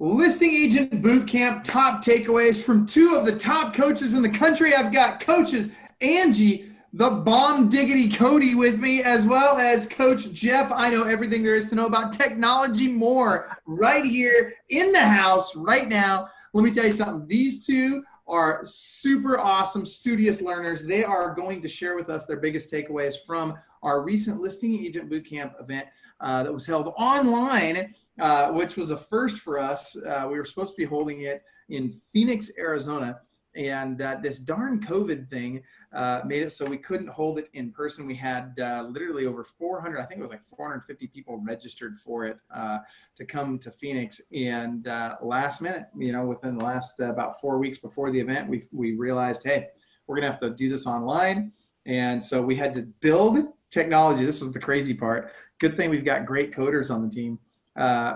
Listing Agent Bootcamp top takeaways from two of the top coaches in the country. I've got coaches Angie, the bomb diggity Cody with me, as well as Coach Jeff. I know everything there is to know about technology more right here in the house right now. Let me tell you something. These two are super awesome, studious learners. They are going to share with us their biggest takeaways from our recent Listing Agent Bootcamp event that was held online, which was a first for us. We were supposed to be holding it in Phoenix, Arizona, and this darn COVID thing made it so we couldn't hold it in person. We had literally over 400, I think it was like 450 people registered for it to come to Phoenix. And last minute, within the last about 4 weeks before the event, we realized, hey, we're gonna have to do this online. And so we had to build technology. This was the crazy part. Good thing we've got great coders on the team.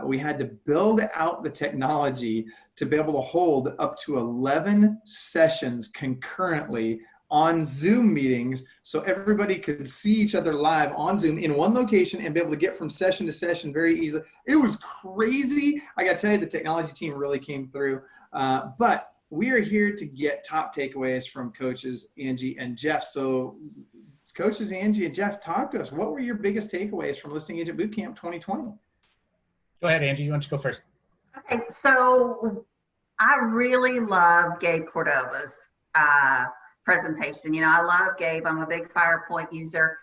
We had to build out the technology to be able to hold up to 11 sessions concurrently on Zoom meetings, so everybody could see each other live on Zoom in one location and be able to get from session to session very easily. It was crazy. I got to tell you, the technology team really came through. But we are here to get top takeaways from coaches Angie and Jeff. So coaches Angie and Jeff, talk to us. What were your biggest takeaways from Listing Agent Bootcamp 2020? Go ahead, Angie. You want to go first? Okay, so I really love Gabe Cordova's presentation. I love Gabe. I'm a big PowerPoint user,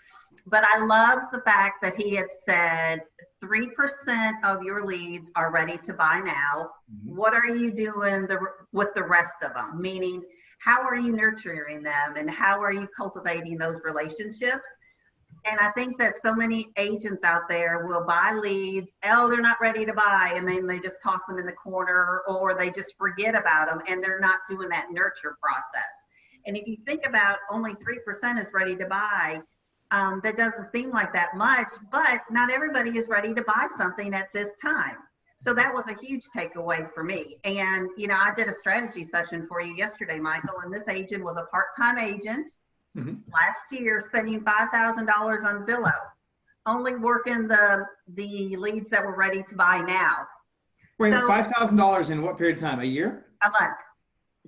but I love the fact that he had said 3% of your leads are ready to buy now. Mm-hmm. What are you doing with the rest of them? Meaning, how are you nurturing them and how are you cultivating those relationships? And I think that so many agents out there will buy leads, they're not ready to buy, and then they just toss them in the corner, or they just forget about them and they're not doing that nurture process. And if you think about only 3% is ready to buy, that doesn't seem like that much, but not everybody is ready to buy something at this time. So that was a huge takeaway for me. And, I did a strategy session for you yesterday, Michael, and this agent was a part-time agent. Mm-hmm. Last year, spending $5,000 on Zillow, only working the leads that were ready to buy now. Wait, so, $5,000 in what period of time? A year? A month.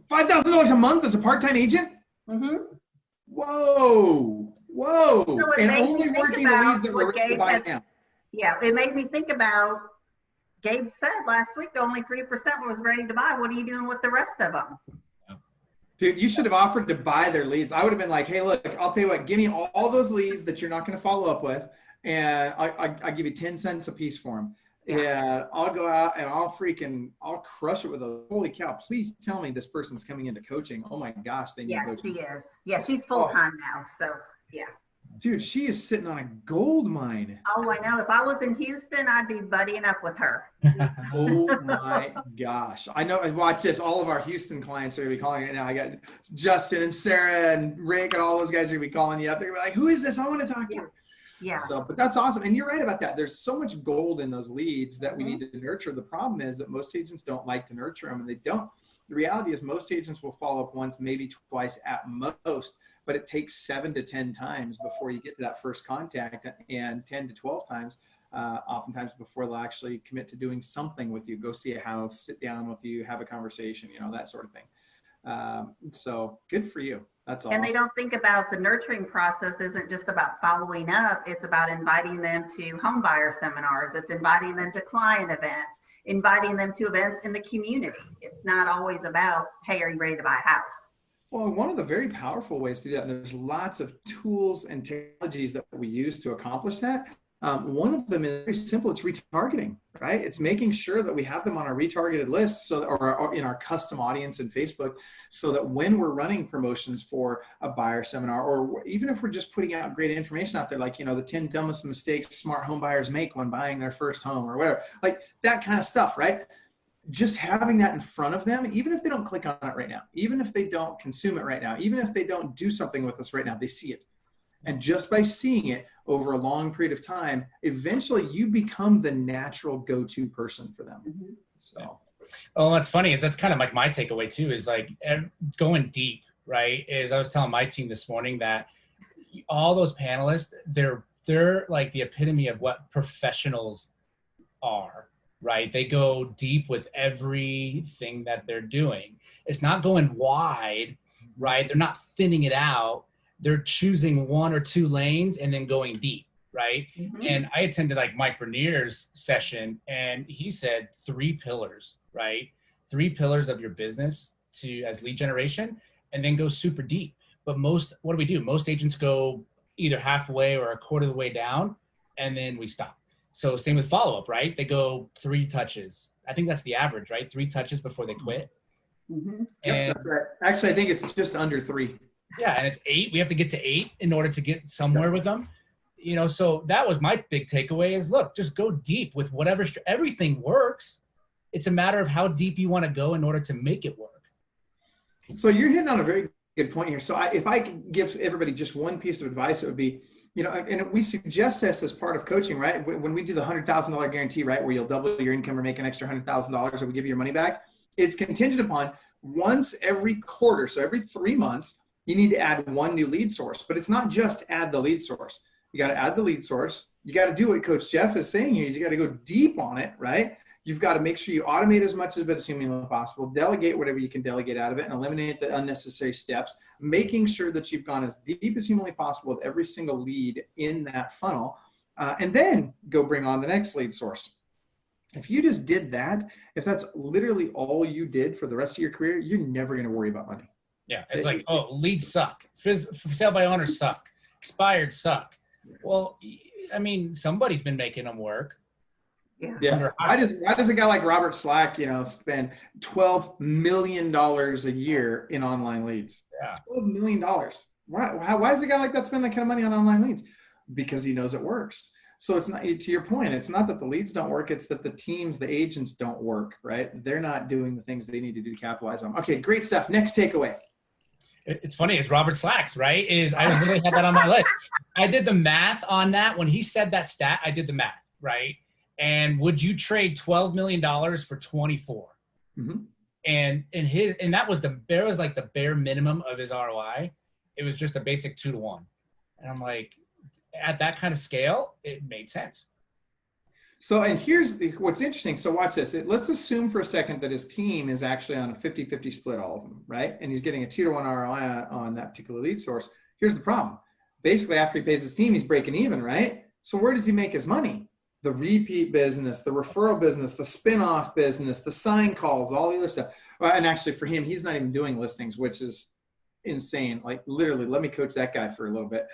$5,000 a month as a part-time agent? Mm-hmm. Whoa. So and only working the leads that were ready to buy now. Yeah, it made me think about, Gabe said last week, only 3% was ready to buy. What are you doing with the rest of them? Dude, you should have offered to buy their leads. I would have been like, hey, look, I'll tell you what, give me all those leads that you're not going to follow up with, and I'll give you 10 cents a piece for them. Yeah, I'll go out and I'll crush it with a, holy cow, please tell me this person's coming into coaching. Oh my gosh, they need coaching. She is. Yeah, she's full-time now, so yeah. Dude, she is sitting on a gold mine. Oh, I know. If I was in Houston, I'd be buddying up with her. Oh my gosh. I know. And watch this. All of our Houston clients are going to be calling right now. I got Justin and Sarah and Rick and all those guys are going to be calling you up. They're going to be like, who is this? I want to talk to her. Yeah. So, but that's awesome. And you're right about that. There's so much gold in those leads that we need to nurture. The problem is that most agents don't like to nurture them, and they don't. The reality is most agents will follow up once, maybe twice at most, but it takes 7 to 10 times before you get to that first contact, and 10 to 12 times, oftentimes before they'll actually commit to doing something with you, go see a house, sit down with you, have a conversation, that sort of thing. So good for you. That's awesome. And they don't think about the nurturing process isn't just about following up. It's about inviting them to home buyer seminars. It's inviting them to client events, inviting them to events in the community. It's not always about, hey, are you ready to buy a house? Well, one of the very powerful ways to do that, and there's lots of tools and technologies that we use to accomplish that. One of them is very simple. It's retargeting, right? It's making sure that we have them on our retargeted list, or in our custom audience in Facebook, so that when we're running promotions for a buyer seminar, or even if we're just putting out great information out there, like, the 10 dumbest mistakes smart home buyers make when buying their first home, or whatever, like that kind of stuff, right? Just having that in front of them, even if they don't click on it right now, even if they don't consume it right now, even if they don't do something with us right now, they see it. And just by seeing it over a long period of time, eventually you become the natural go-to person for them. Mm-hmm. So, well, what's funny is that's kind of like my takeaway too, is like going deep, right? Is I was telling my team this morning that all those panelists, they're like the epitome of what professionals are. right? They go deep with everything that they're doing. It's not going wide, right? They're not thinning it out. They're choosing one or two lanes and then going deep, right? And I attended like Mike Bernier's session, and he said 3 pillars, right? 3 pillars of your business as lead generation, and then go super deep. But what do we do? Most agents go either halfway or a quarter of the way down, and then we stop. So same with follow-up, right? They go 3 touches. I think that's the average, right? 3 touches before they quit. Yep, that's right. Actually, I think it's just under 3. Yeah, and it's 8. We have to get to 8 in order to get somewhere with them. So that was my big takeaway is, look, just go deep with whatever. Everything works. It's a matter of how deep you want to go in order to make it work. So you're hitting on a very good point here. So if I could give everybody just one piece of advice, it would be, and we suggest this as part of coaching, right? When we do the $100,000 guarantee, right, where you'll double your income or make an extra $100,000 or we give you your money back, it's contingent upon once every quarter. So every 3 months, you need to add 1 new lead source, but it's not just add the lead source. You got to add the lead source. You got to do what Coach Jeff is saying here. You got to go deep on it, right? You've got to make sure you automate as much of it as humanly possible, delegate whatever you can delegate out of it, and eliminate the unnecessary steps, making sure that you've gone as deep as humanly possible with every single lead in that funnel, and then go bring on the next lead source. If you just did that, if that's literally all you did for the rest of your career, you're never going to worry about money. Yeah, it's like, oh, leads suck. For sale by owners suck. Expired suck. Well, I mean, somebody's been making them work. Yeah. Why does a guy like Robert Slack, spend $12 million a year in online leads? Yeah. $12 million. Why does a guy like that spend that kind of money on online leads? Because he knows it works. So it's not, to your point, it's not that the leads don't work, it's that the teams, the agents don't work, right? They're not doing the things they need to do to capitalize on them. Okay, great stuff. Next takeaway. It's funny, it's Robert Slack's, right? I literally had that on my list. I did the math on that. When he said that stat, I did the math, right? And would you trade $12 million for 24? And that was like the bare minimum of his ROI. It was just a basic 2 to 1. And I'm like, at that kind of scale, it made sense. So, and here's what's interesting. So watch this. Let's assume for a second that his team is actually on a 50-50 split, all of them, right? And he's getting a 2 to 1 ROI on that particular lead source. Here's the problem. Basically, after he pays his team, he's breaking even, right? So where does he make his money? The repeat business, the referral business, the spin-off business, the sign calls, all the other stuff. And actually for him, he's not even doing listings, which is insane. Like literally, let me coach that guy for a little bit.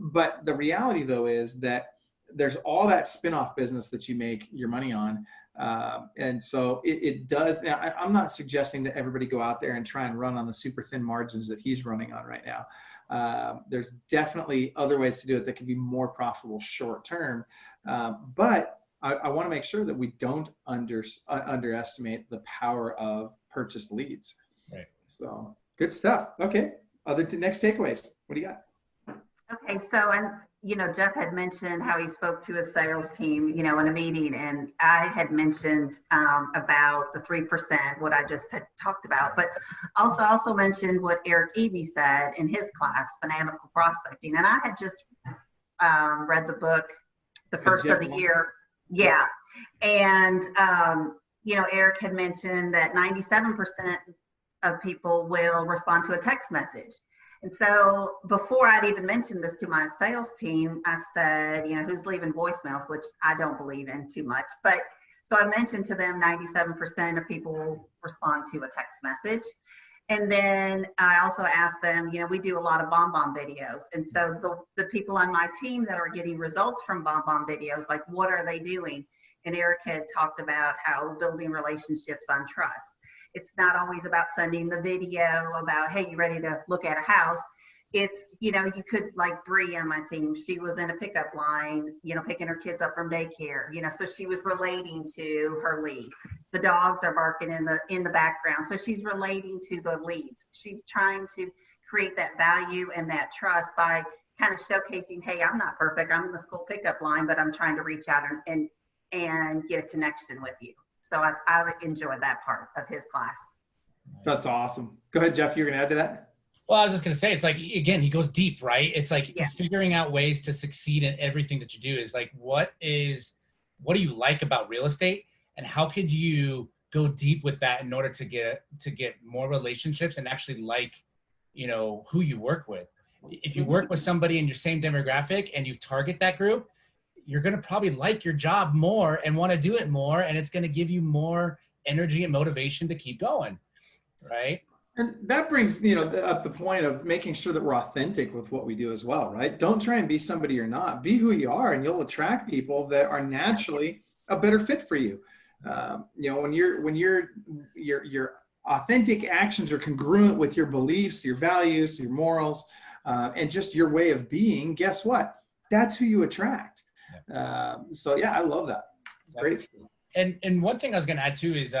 But the reality though is that there's all that spin-off business that you make your money on. And so it does. Now, I'm not suggesting that everybody go out there and try and run on the super thin margins that he's running on right now. There's definitely other ways to do it that can be more profitable short term. But I want to make sure that we don't underestimate the power of purchased leads. Right. So good stuff. Okay. Next takeaways. What do you got? Okay. So, Jeff had mentioned how he spoke to his sales team, in a meeting, and I had mentioned about the 3%, what I just had talked about, but also mentioned what Eric Eby said in his class, Fanatical Prospecting. And I had just read the book, the first of the year. Yeah. And, Eric had mentioned that 97% of people will respond to a text message. And so before I'd even mentioned this to my sales team, I said, who's leaving voicemails, which I don't believe in too much. But so I mentioned to them 97% of people will respond to a text message. And then I also asked them, we do a lot of BombBomb videos. And so the people on my team that are getting results from BombBomb videos, like what are they doing? And Eric had talked about how building relationships on trust. It's not always about sending the video about, hey, you ready to look at a house? It's, you could, like Bree on my team, she was in a pickup line, picking her kids up from daycare, so she was relating to her lead. The dogs are barking in the background. So she's relating to the leads. She's trying to create that value and that trust by kind of showcasing, hey, I'm not perfect. I'm in the school pickup line, but I'm trying to reach out and get a connection with you. So I enjoy that part of his class. That's awesome. Go ahead, Jeff. You're going to add to that? Well, I was just going to say, it's like, again, he goes deep, right? It's like figuring out ways to succeed in everything that you do is like, what is what do you like about real estate, and how could you go deep with that in order to get more relationships and actually like, you know, who you work with. If you work with somebody in your same demographic and you target that group, you're going to probably like your job more and want to do it more, and it's going to give you more energy and motivation to keep going, right? And that brings, you know, up the point of making sure that we're authentic with what we do as well, right? Don't try and be somebody you're not. Be who you are, and you'll attract people that are naturally a better fit for you. You know, when your authentic actions are congruent with your beliefs, your values, your morals, and just your way of being, guess what? That's who you attract. So yeah, I love that. Great. And one thing I was going to add too is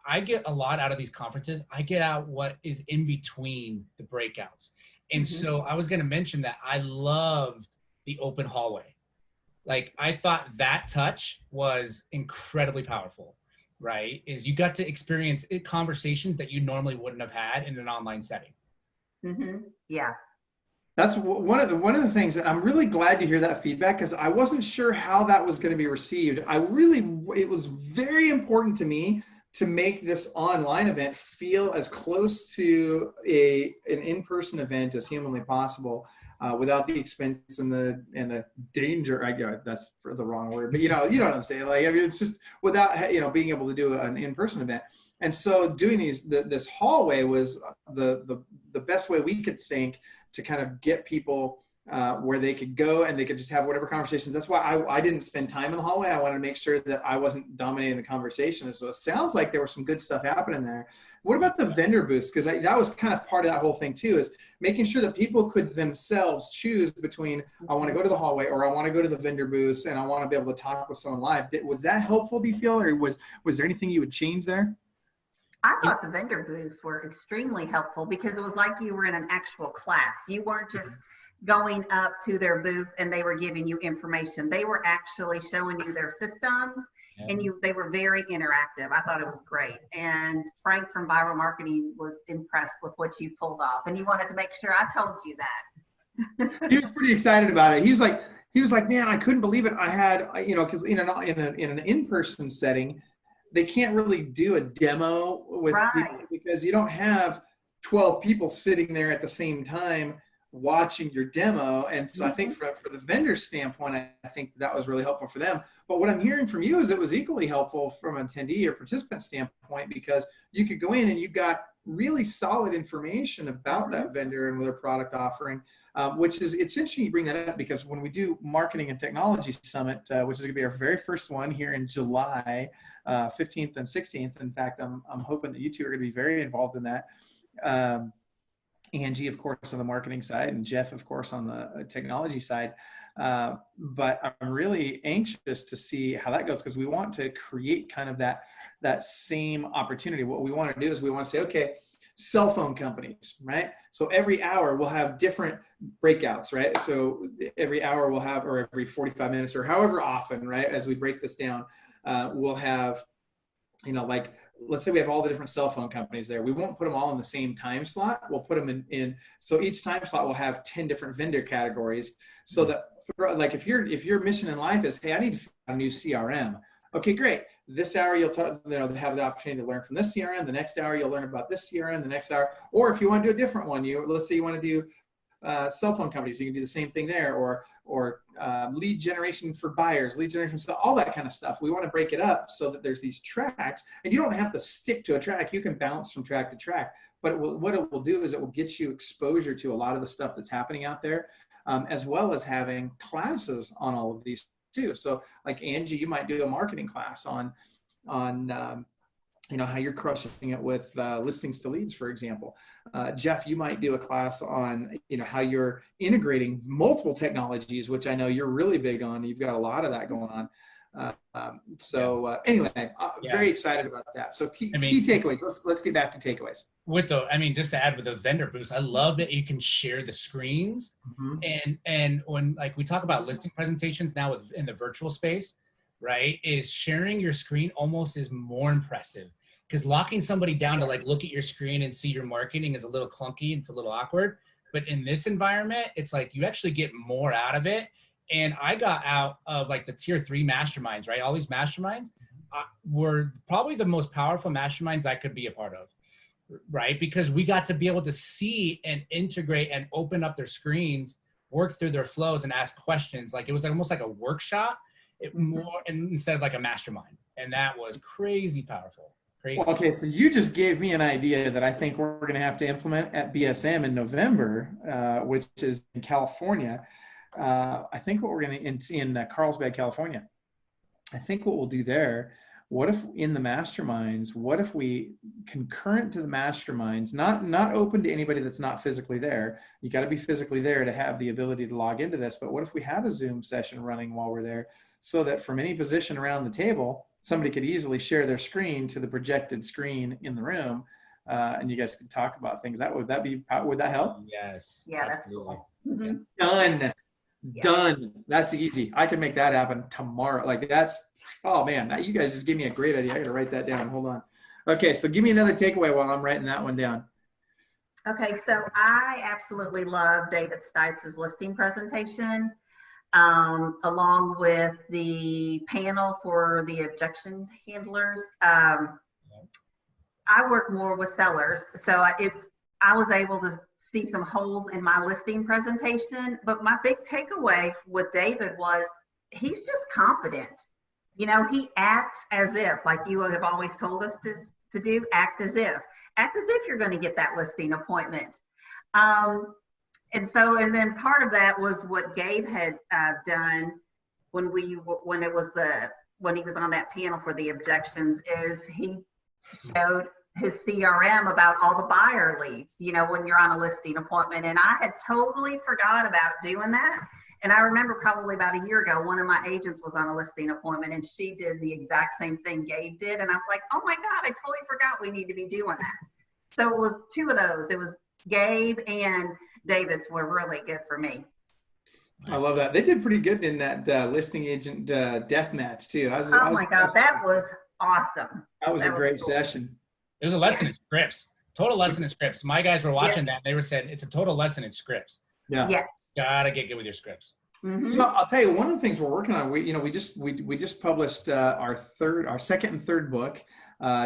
I get a lot out of these conferences. I get out what is in between the breakouts. And so I was going to mention that I loved the open hallway. Like, I thought that touch was incredibly powerful, right? Is you got to experience conversations that you normally wouldn't have had in an online setting. Yeah. That's one of the things that I'm really glad to hear that feedback, because I wasn't sure how that was going to be received. It was very important to me to make this online event feel as close to an in-person event as humanly possible, without the expense and the danger. I go, that's the wrong word, but you know what I'm saying. Like, I mean, it's just without, you know, being able to do an in-person event. And so doing this hallway was the best way we could think to kind of get people where they could go and they could just have whatever conversations. That's why I didn't spend time in the hallway. I wanted to make sure that I wasn't dominating the conversation. And so it sounds like there was some good stuff happening there. What about the vendor booths? Because that was kind of part of that whole thing too, is making sure that people could themselves choose between, I want to go to the hallway, or I want to go to the vendor booths, and I want to be able to talk with someone live. Was that helpful, do you feel, or was there anything you would change there? I thought the vendor booths were extremely helpful, because it was like you were in an actual class. You weren't just going up to their booth and they were giving you information. They were actually showing you their systems, and they were very interactive. I thought it was great. And Frank from Viral Marketing was impressed with what you pulled off, and he wanted to make sure I told you that. He was pretty excited about it. He was like, man, I couldn't believe it. I had, you know, because in an in-person setting, they can't really do a demo with people, because you don't have 12 people sitting there at the same time watching your demo. And so I think for the vendor standpoint, I think that was really helpful for them. But what I'm hearing from you is it was equally helpful from an attendee or participant standpoint, because you could go in and you got really solid information about that vendor and their product offering, which is, it's interesting you bring that up, because when we do Marketing and Technology Summit, which is going to be our very first one here in July 15th and 16th. In fact, I'm hoping that you two are going to be very involved in that. Angie, of course, on the marketing side, and Jeff, of course, on the technology side. But I'm really anxious to see how that goes, because we want to create kind of that same opportunity. What we want to do is we want to say, okay, cell phone companies, right? So every hour we'll have different breakouts, right? So every hour we'll have, or every 45 minutes, or however often, right? As we break this down, we'll have, you know, like, let's say we have all the different cell phone companies there. We won't put them all in the same time slot. We'll put them in so each time slot will have 10 different vendor categories. So that, like, if your mission in life is, hey, I need to find a new CRM. Okay, great. This hour you'll have the opportunity to learn from this CRM. The next hour you'll learn about this CRM. The next hour, or if you want to do a different one, let's say you want to do cell phone companies, you can do the same thing there, or lead generation for buyers, lead generation for all that kind of stuff. We want to break it up so that there's these tracks, and you don't have to stick to a track. You can bounce from track to track. But what it will do is it will get you exposure to a lot of the stuff that's happening out there, as well as having classes on all of these too. So like Angie, you might do a marketing class on you know, how you're crushing it with listings to leads, for example. Jeff, you might do a class on, you know, how you're integrating multiple technologies, which I know you're really big on. You've got a lot of that going on. Anyway, very excited about that. So key takeaways. Let's get back to takeaways. Just to add with the vendor booths, I love that you can share the screens. And when, like, we talk about listing presentations now in the virtual space, right, is sharing your screen almost is more impressive, because locking somebody down to like look at your screen and see your marketing is a little clunky. It's a little awkward. But in this environment, it's like you actually get more out of it. And I got out of like the tier 3 masterminds, right? All these masterminds were probably the most powerful masterminds I could be a part of, right? Because we got to be able to see and integrate and open up their screens, work through their flows and ask questions. Like it was almost like a workshop instead of like a mastermind. And that was crazy powerful. Crazy. Well, okay, so you just gave me an idea that I think we're going to have to implement at BSM in November, which is in California. I think what we're going to in Carlsbad, California. I think what we'll do there, what if in the masterminds, what if we concurrent to the masterminds, not open to anybody that's not physically there. You got to be physically there to have the ability to log into this. But what if we have a Zoom session running while we're there so that from any position around the table, somebody could easily share their screen to the projected screen in the room, and you guys could talk about things. Would that help? Yes. Yeah, that's cool. Done. Done. That's easy. I can make that happen tomorrow. Like that's, oh man, you guys just gave me a great idea. I got to write that down. Hold on. Okay, so give me another takeaway while I'm writing that one down. Okay, so I absolutely love David Steitz's listing presentation, along with the panel for the objection handlers. I work more with sellers, so I was able to see some holes in my listing presentation, but my big takeaway with David was he's just confident. You know, he acts as if, like you would have always told us to do, act as if you're going to get that listing appointment. And then part of that was what Gabe had done when he was on that panel for the objections, is he showed his CRM about all the buyer leads, you know, when you're on a listing appointment. And I had totally forgot about doing that. And I remember probably about a year ago, one of my agents was on a listing appointment and she did the exact same thing Gabe did. And I was like, oh my God, I totally forgot we need to be doing that. So it was two of those. It was Gabe and David's were really good for me. I love that. They did pretty good in that listing agent death match too. Oh my God, that was awesome. That was a great session. There's a lesson in scripts. Total lesson in scripts. My guys were watching that. And they were saying it's a total lesson in scripts. Yeah. Yes. Gotta get good with your scripts. Mm-hmm. You know, I'll tell you one of the things we're working on. We just published our second and third book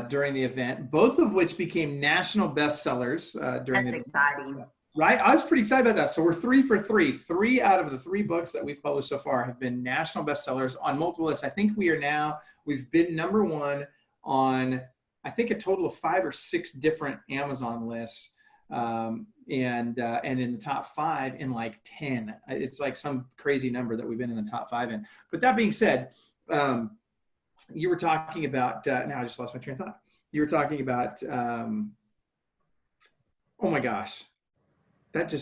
during the event, both of which became national bestsellers during. That's exciting. Right, I was pretty excited about that. So we're 3 for 3. 3 out of the 3 books that we've published so far have been national bestsellers on multiple lists. I think we've been number 1 on, I think, a total of 5 or 6 different Amazon lists, and in the top 5 in like 10. It's like some crazy number that we've been in the top 5 in. But that being said, you were talking about. Now I just lost my train of thought. You were talking about. Oh my gosh. This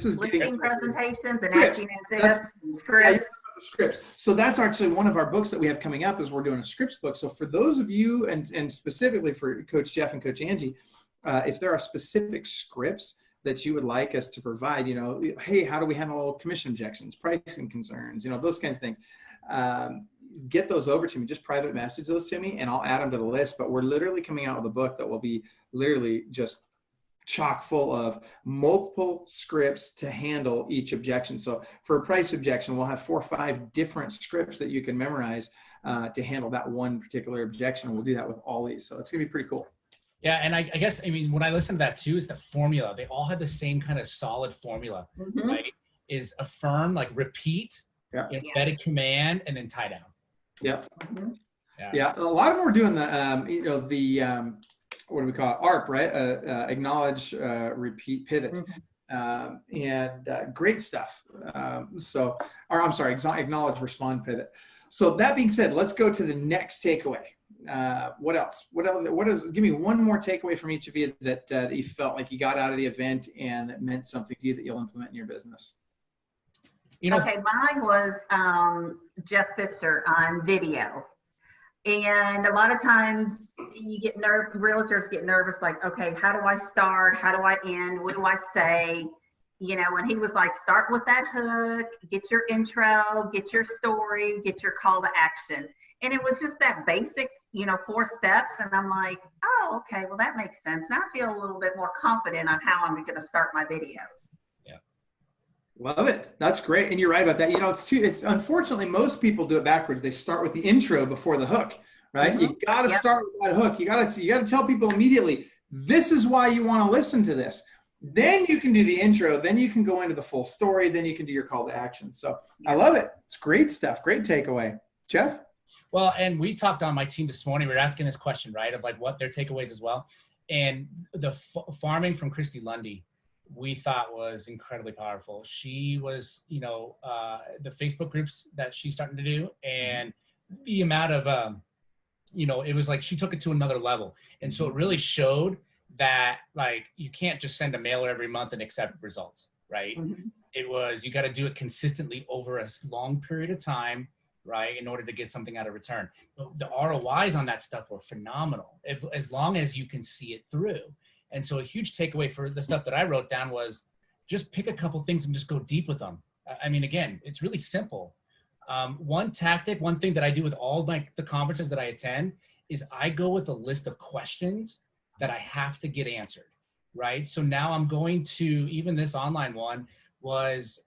is listing presentations and acting as if scripts. Scripts. So that's actually one of our books that we have coming up, is we're doing a scripts book. So for those of you, and specifically for Coach Jeff and Coach Angie, if there are specific scripts that you would like us to provide, you know, hey, how do we handle commission objections, pricing concerns, you know, those kinds of things, get those over to me. Just private message those to me and I'll add them to the list. But we're literally coming out with a book that will be literally just chock full of multiple scripts to handle each objection. So for a price objection, we'll have 4 or 5 different scripts that you can memorize to handle that one particular objection. We'll do that with all these. So it's going to be pretty cool. Yeah. And I guess, I mean, when I listen to that too, is the formula. They all have the same kind of solid formula, right? Is affirm, like repeat, embedded command, and then tie down. Yep. Yeah. So a lot of them are doing what do we call it? ARP, right? Acknowledge, repeat, pivot, and great stuff. Acknowledge, respond, pivot. So that being said, let's go to the next takeaway. What else? Give me one more takeaway from each of you that you felt like you got out of the event and that meant something to you that you'll implement in your business. Okay, mine was Jeff Fitzer on video. And a lot of times you get realtors get nervous, like, okay, how do I start? How do I end? What do I say? You know, and he was like, start with that hook, get your intro, get your story, get your call to action. And it was just that basic, 4 steps. And I'm like, oh, okay, well, that makes sense. Now I feel a little bit more confident on how I'm going to start my videos. Love it. That's great. And you're right about that. It's unfortunately, most people do it backwards. They start with the intro before the hook, right? Mm-hmm. You got to start with that hook. You got to tell people immediately, this is why you want to listen to this. Then you can do the intro. Then you can go into the full story. Then you can do your call to action. So I love it. It's great stuff. Great takeaway. Jeff? Well, and we talked on my team this morning. We were asking this question, right, of like what their takeaways as well. And the farming from Christy Lundy, we thought was incredibly powerful. She was, the Facebook groups that she's starting to do, and the amount of, it was like she took it to another level. And so it really showed that, like, you can't just send a mailer every month and accept results, right? Mm-hmm. It was, you got to do it consistently over a long period of time, right, in order to get something out of return. The ROIs on that stuff were phenomenal, as long as you can see it through. And so a huge takeaway for the stuff that I wrote down was just pick a couple things and just go deep with them. I mean, again, it's really simple. One thing that I do with all the conferences that I attend is I go with a list of questions that I have to get answered, right? So now I'm going to, even this online one was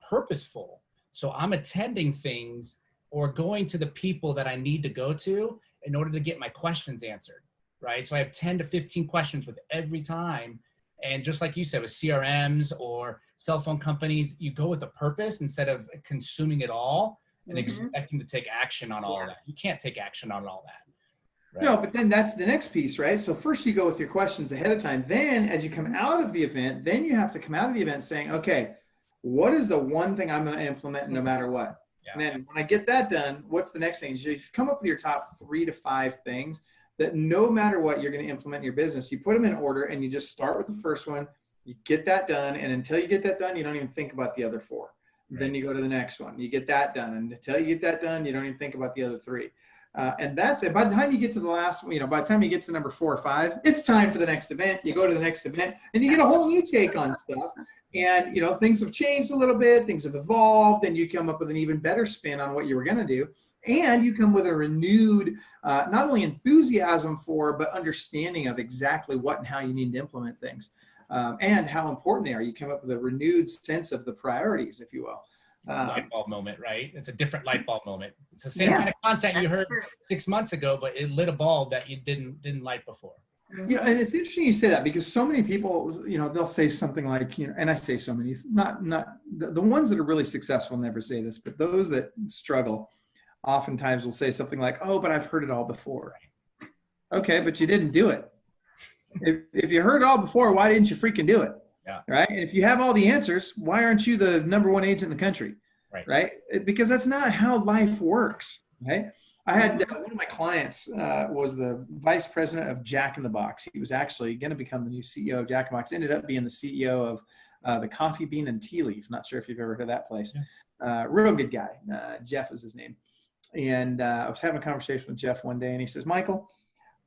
purposeful. So I'm attending things or going to the people that I need to go to in order to get my questions answered, right? So I have 10 to 15 questions with every time. And just like you said, with CRMs or cell phone companies, you go with a purpose instead of consuming it all and expecting to take action on all of that. You can't take action on all that. Right? No, but then that's the next piece, right? So first you go with your questions ahead of time. Then as you come out of the event, then you have to come out of the event saying, okay, what is the one thing I'm going to implement no matter what? Yeah. And then when I get that done, what's the next thing? You come up with your top 3 to 5 things that no matter what you're going to implement in your business. You put them in order and you just start with the first one. You get that done. And until you get that done, you don't even think about the other 4. Right. Then you go to the next one. You get that done. And until you get that done, you don't even think about the other 3. And that's it. By the time you get to the last, by the time you get to number 4 or 5, it's time for the next event. You go to the next event and you get a whole new take on stuff. And, things have changed a little bit. Things have evolved. And you come up with an even better spin on what you were going to do. And you come with a renewed, not only enthusiasm for, but understanding of exactly what and how you need to implement things and how important they are. You come up with a renewed sense of the priorities, if you will. Light bulb moment, right? It's a different light bulb moment. It's the same kind of content you heard 6 months ago, but it lit a bulb that you didn't light before. And it's interesting you say that because so many people, they'll say something like, and I say so many, not the ones that are really successful never say this, but those that struggle oftentimes will say something like, oh, but I've heard it all before. Okay, but you didn't do it. If you heard it all before, why didn't you freaking do it? Yeah. Right. And if you have all the answers, why aren't you the number 1 agent in the country? Right. Because that's not how life works. Right. I had one of my clients was the vice president of Jack in the Box. He was actually going to become the new CEO of Jack in the Box. Ended up being the CEO of the Coffee Bean and Tea Leaf. Not sure if you've ever heard of that place. Real good guy. Jeff is his name. And I was having a conversation with Jeff one day and he says, Michael,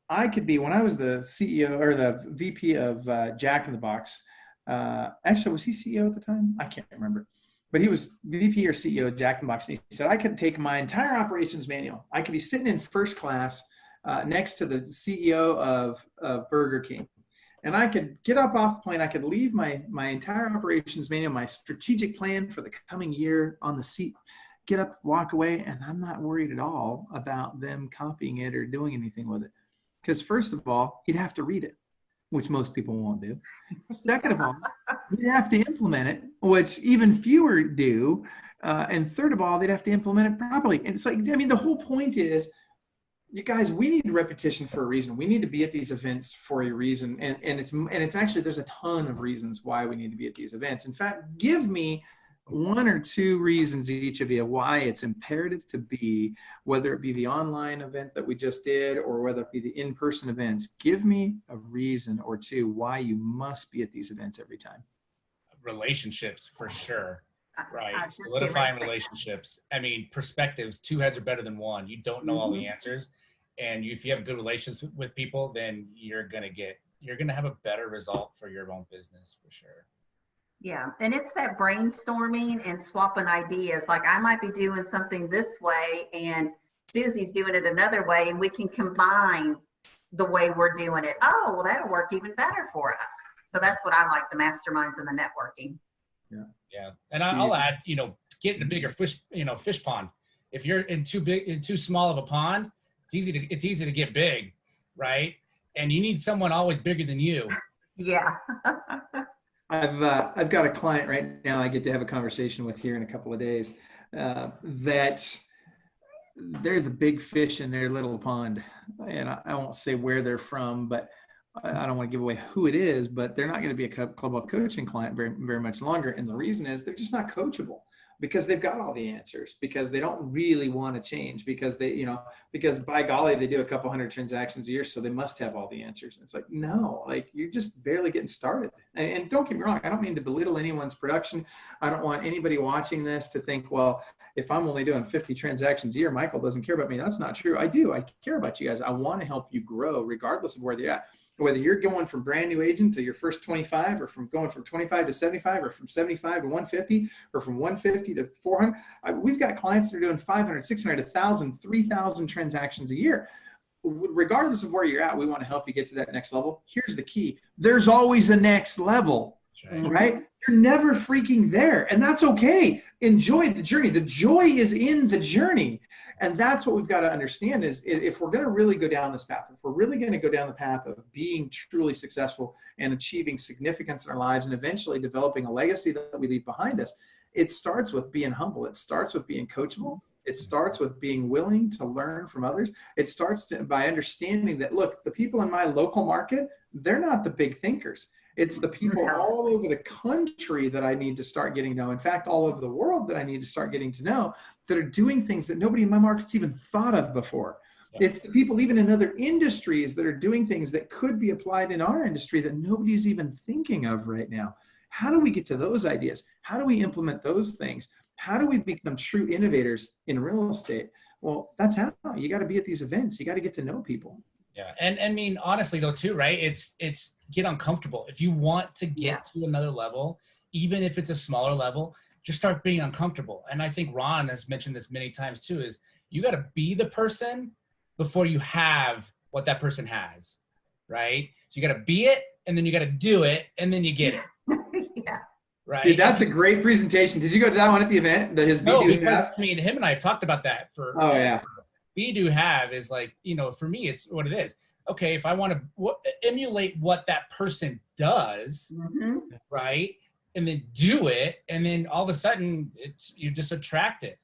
when I was the CEO or the VP of Jack in the Box, actually, was he CEO at the time? I can't remember. But he was VP or CEO of Jack in the Box. And he said, I could take my entire operations manual. I could be sitting in first class next to the CEO of Burger King. And I could get up off the plane. I could leave my entire operations manual, my strategic plan for the coming year on the seat, get up, walk away. And I'm not worried at all about them copying it or doing anything with it. Because first of all, he'd have to read it, which most people won't do. Second of all, you'd have to implement it, which even fewer do. And third of all, they'd have to implement it properly. And it's like, the whole point is, you guys, we need repetition for a reason. We need to be at these events for a reason. And it's actually, there's a ton of reasons why we need to be at these events. In fact, give me 1 or 2 reasons each of you why it's imperative to be, whether it be the online event that we just did or whether it be the in-person events. Give me a reason or 2 why you must be at these events every time. Relationships, for sure. Right. Solidifying relationships. Perspectives, 2 heads are better than 1. You don't know all the answers. And if you have good relations with people, then you're going to have a better result for your own business, for sure. Yeah, and it's that brainstorming and swapping ideas. Like I might be doing something this way and Susie's doing it another way, and we can combine the way we're doing it. Oh, well, that'll work even better for us. So that's what I like, the masterminds and the networking. Yeah. And I'll add, get in a bigger fish pond. If you're in too small of a pond, it's easy to get big, right? And you need someone always bigger than you. Yeah. I've got a client right now I get to have a conversation with here in a couple of days that they're the big fish in their little pond. And I won't say where they're from, but I don't want to give away who it is, but they're not going to be a Club Wealth coaching client very, very much longer. And the reason is they're just not coachable because they've got all the answers, because they don't really want to change, because because by golly, they do a couple hundred transactions a year. So they must have all the answers. And it's like, no, like you're just barely getting started. And don't get me wrong. I don't mean to belittle anyone's production. I don't want anybody watching this to think, well, if I'm only doing 50 transactions a year, Michael doesn't care about me. That's not true. I do. I care about you guys. I want to help you grow regardless of where they're at. Whether you're going from brand new agent to your first 25, or from going from 25 to 75, or from 75 to 150, or from 150 to 400. We've got clients that are doing 500, 600, 1,000, 3,000 transactions a year. Regardless of where you're at, we want to help you get to that next level. Here's the key. There's always a next level, right? You're never freaking there, and that's okay. Enjoy the journey. The joy is in the journey. And that's what we've got to understand is if we're going to really go down this path, if we're really going to go down the path of being truly successful and achieving significance in our lives and eventually developing a legacy that we leave behind us, it starts with being humble. It starts with being coachable. It starts with being willing to learn from others. It starts by understanding that, look, the people in my local market, they're not the big thinkers. It's the people all over the country that I need to start getting to know. In fact, all over the world that I need to start getting to know that are doing things that nobody in my market's even thought of before. Yeah. It's the people even in other industries that are doing things that could be applied in our industry that nobody's even thinking of right now. How do we get to those ideas? How do we implement those things? How do we become true innovators in real estate? Well, that's how you got to be at these events. You got to get to know people. Yeah. And I mean, honestly though, too, right? It's get uncomfortable. If you want to get to another level, even if it's a smaller level, just start being uncomfortable. And I think Ron has mentioned this many times too, is you got to be the person before you have what that person has, right? So you got to be it, and then you got to do it, and then you get it. Yeah. Right. Dude, that's a great presentation. Did you go to that one at the event? That his Be-Do have? I mean, him and I have talked about that for. Oh yeah. Be-Do have is like, for me, it's what it is. Okay, if I want to emulate what that person does, right, and then do it, and then all of a sudden you just attract it.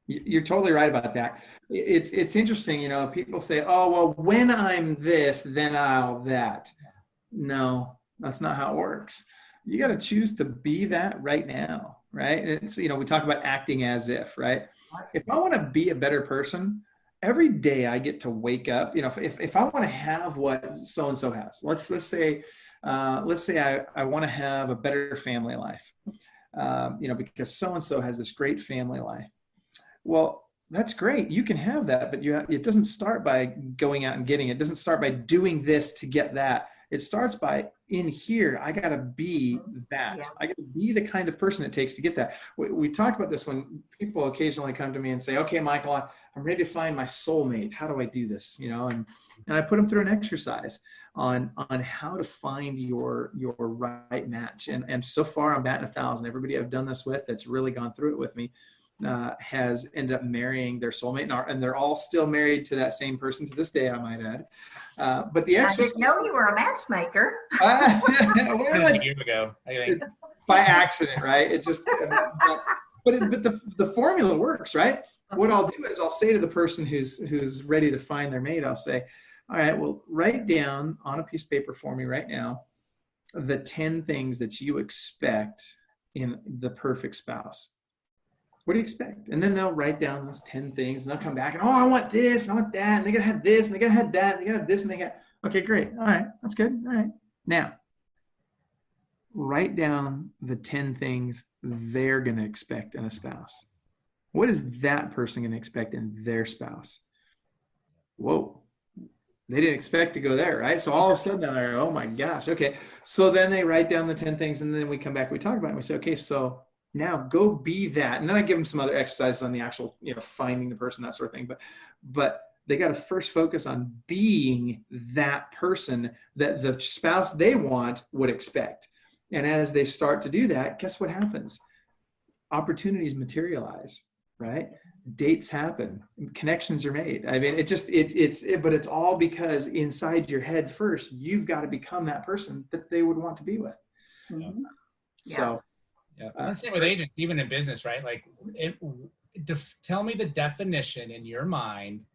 You're totally right about that. It's interesting, people say, oh, well, when I'm this, then I'll that. No, that's not how it works. You got to choose to be that right now, right? And it's, we talk about acting as if, right? If I want to be a better person, every day I get to wake up, if I want to have what so-and-so has, let's say I want to have a better family life, because so-and-so has this great family life. Well, that's great. You can have that, but it doesn't start by going out and getting it. It doesn't start by doing this to get that. It starts by in here, I got to be that. Yeah. I got to be the kind of person it takes to get that. We talk about this when people occasionally come to me and say, okay, Michael, I'm ready to find my soulmate. How do I do this? And I put them through an exercise on how to find your right match. And so far I'm batting 1,000. Everybody I've done this with that's really gone through it with me has ended up marrying their soulmate, and they're all still married to that same person to this day, I might add. But the exercise, I didn't know you were a matchmaker. Years ago, I think. By accident, right? It just, but the formula works, right? What I'll do is I'll say to the person who's ready to find their mate, I'll say, all right, well, write down on a piece of paper for me right now the 10 things that you expect in the perfect spouse. What do you expect? And then they'll write down those 10 things, and they'll come back and, oh, I want this, and I want that, and they gotta have this, and they gotta have that, and they gotta have this, and they got, okay, great. All right, that's good. All right. Now, write down the 10 things they're gonna expect in a spouse. What is that person gonna expect in their spouse? Whoa. They didn't expect to go there, right? So all of a sudden they're, oh my gosh, okay. So then they write down the 10 things, and then we come back, we talk about it, and we say, okay, so now go be that. And then I give them some other exercises on the actual, finding the person, that sort of thing. But they got to first focus on being that person that the spouse they want would expect. And as they start to do that, guess what happens? Opportunities materialize, right? Dates happen, connections are made. I mean, but it's all because inside your head first, you've got to become that person that they would want to be with. Mhm. So, yeah. And same with agents, even in business, right? Like, tell me the definition in your mind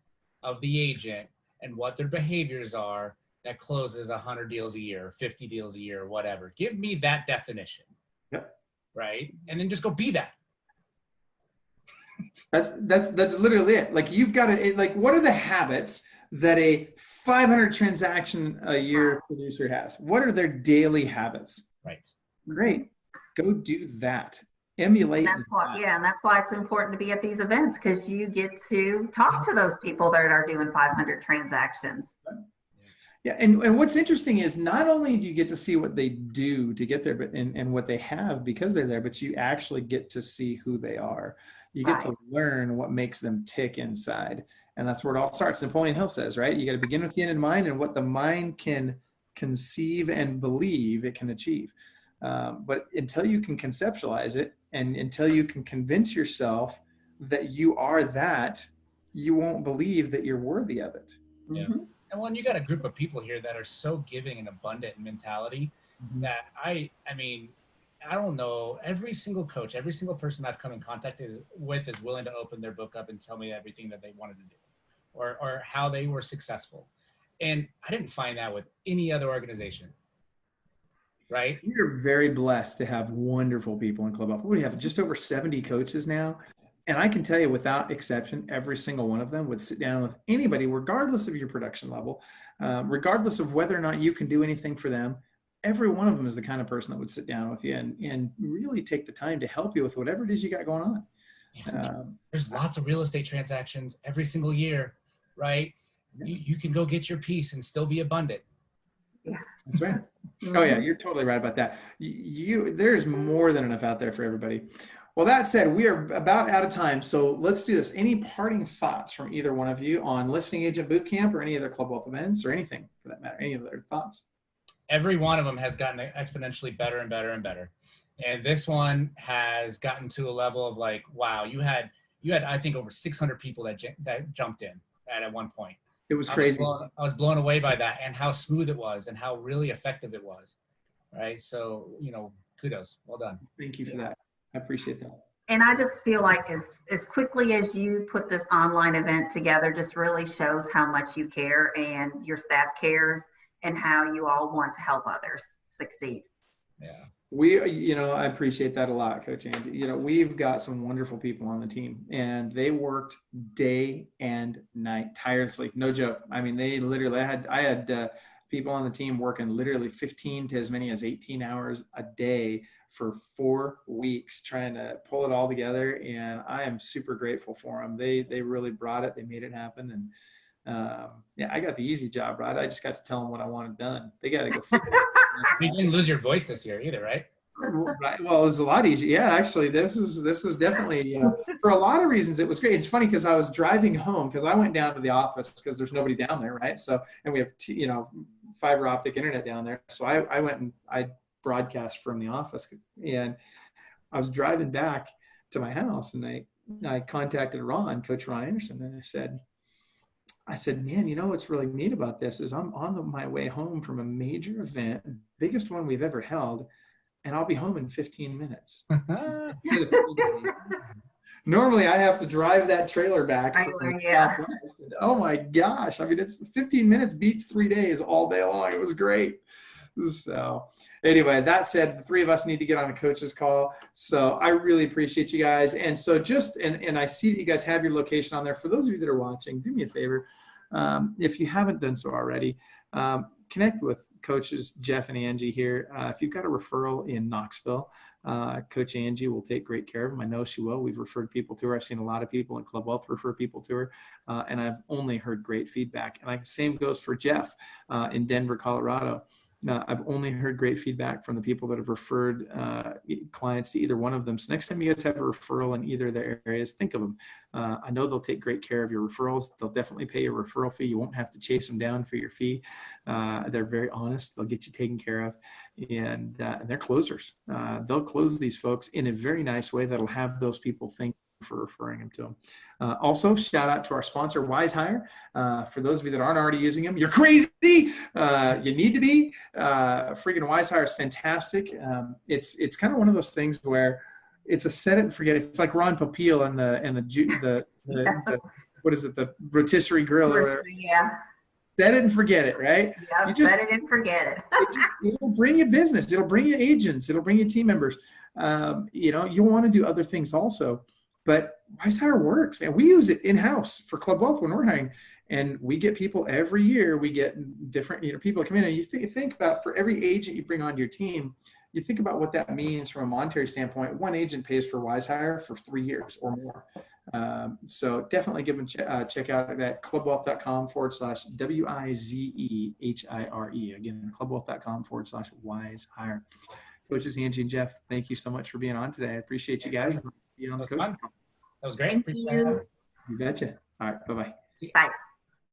of the agent and what their behaviors are that closes 100 deals a year, 50 deals a year, whatever. Give me that definition. Yep. Right? And then just go be that. That's literally it. Like, you've got to, like, what are the habits that a 500 transaction a year producer has? What are their daily habits? Right. Great. Go do that. Emulate. And that's why it's important to be at these events, because you get to talk to those people that are doing 500 transactions. Yeah, and what's interesting is not only do you get to see what they do to get there, but and what they have because they're there, but you actually get to see who they are. You get to learn what makes them tick inside. And that's where it all starts. Napoleon Hill says, right? You got to begin with the end in mind, and what the mind can conceive and believe it can achieve. But until you can conceptualize it, and until you can convince yourself that you are that, you won't believe that you're worthy of it. Yeah. Mm-hmm. And when you got a group of people here that are so giving and abundant in mentality, that I mean, I don't know, every single coach, every single person I've come in contact with is willing to open their book up and tell me everything that they wanted to do or how they were successful. And I didn't find that with any other organization. Right? We're very blessed to have wonderful people in Club Alpha. We have just over 70 coaches now. And I can tell you without exception, every single one of them would sit down with anybody, regardless of your production level, regardless of whether or not you can do anything for them. Every one of them is the kind of person that would sit down with you and really take the time to help you with whatever it is you got going on. There's lots of real estate transactions every single year, right? You can go get your piece and still be abundant. Yeah, that's right. Oh yeah, you're totally right about that. There's more than enough out there for everybody. Well, that said, we are about out of time, so let's do this. Any parting thoughts from either one of you on Listing Agent Bootcamp or any other Club Wealth events or anything for that matter? Any other thoughts? Every one of them has gotten exponentially better and better and better, and this one has gotten to a level of like, wow, you had I think over 600 people that jumped in at one point. It was crazy. I was blown away by that and how smooth it was and how really effective it was. Right. So, kudos. Well done. Thank you for that. I appreciate that. And I just feel like as quickly as you put this online event together, just really shows how much you care and your staff cares and how you all want to help others succeed. Yeah. I appreciate that a lot, Coach Angie. We've got some wonderful people on the team, and they worked day and night tirelessly. No joke. I mean, they literally, I had people on the team working literally 15 to as many as 18 hours a day for 4 weeks trying to pull it all together. And I am super grateful for them. They really brought it. They made it happen. And I got the easy job, right? I just got to tell them what I wanted done. They got to go figure it out. You didn't lose your voice this year either, right? Right. Well, it was a lot easier. Yeah, actually, this was definitely for a lot of reasons. It was great. It's funny because I was driving home because I went down to the office because there's nobody down there, right? So, and we have fiber optic internet down there. So I went and I broadcast from the office, and I was driving back to my house, and I contacted Coach Ron Anderson, and I said, man, what's really neat about this is I'm on my way home from a major event, biggest one we've ever held, and I'll be home in 15 minutes. Normally I have to drive that trailer back. Oh my gosh. I mean, it's 15 minutes beats 3 days all day long. It was great. So anyway, that said, the three of us need to get on a coach's call. So I really appreciate you guys. And so and I see that you guys have your location on there. For those of you that are watching, do me a favor. If you haven't done so already, connect with coaches Jeff and Angie here. If you've got a referral in Knoxville, Coach Angie will take great care of them. I know she will. We've referred people to her. I've seen a lot of people in Club Wealth refer people to her, and I've only heard great feedback. And same goes for Jeff in Denver, Colorado. I've only heard great feedback from the people that have referred clients to either one of them. So next time you guys have a referral in either of their areas, think of them. I know they'll take great care of your referrals. They'll definitely pay your referral fee. You won't have to chase them down for your fee. They're very honest. They'll get you taken care of. And they're closers. They'll close these folks in a very nice way that'll have those people think for referring them to them. Also, shout out to our sponsor, WiseHire. For those of you that aren't already using them, you're crazy. You need to be. Freaking WiseHire is fantastic. It's kind of one of those things where it's a set it and forget it. It's like Ron Popeil and the what is it, the rotisserie grill or whatever. Yeah. Set it and forget it, right? Yep, set it and forget it. It'll bring you business. It'll bring you agents. It'll bring you team members. You'll want to do other things also. But WiseHire works, man. We use it in-house for Club Wealth when we're hiring, and we get people every year. We get different, people come in, and you think about, for every agent you bring onto your team, you think about what that means from a monetary standpoint. One agent pays for WiseHire for 3 years or more. So definitely give them check out at clubwealth.com/WIZEHIRE. Again, clubwealth.com/WiseHire. Coaches Angie and Jeff, thank you so much for being on today. I appreciate you guys. That was great. Thank you. You betcha. All right. Bye-bye. Bye.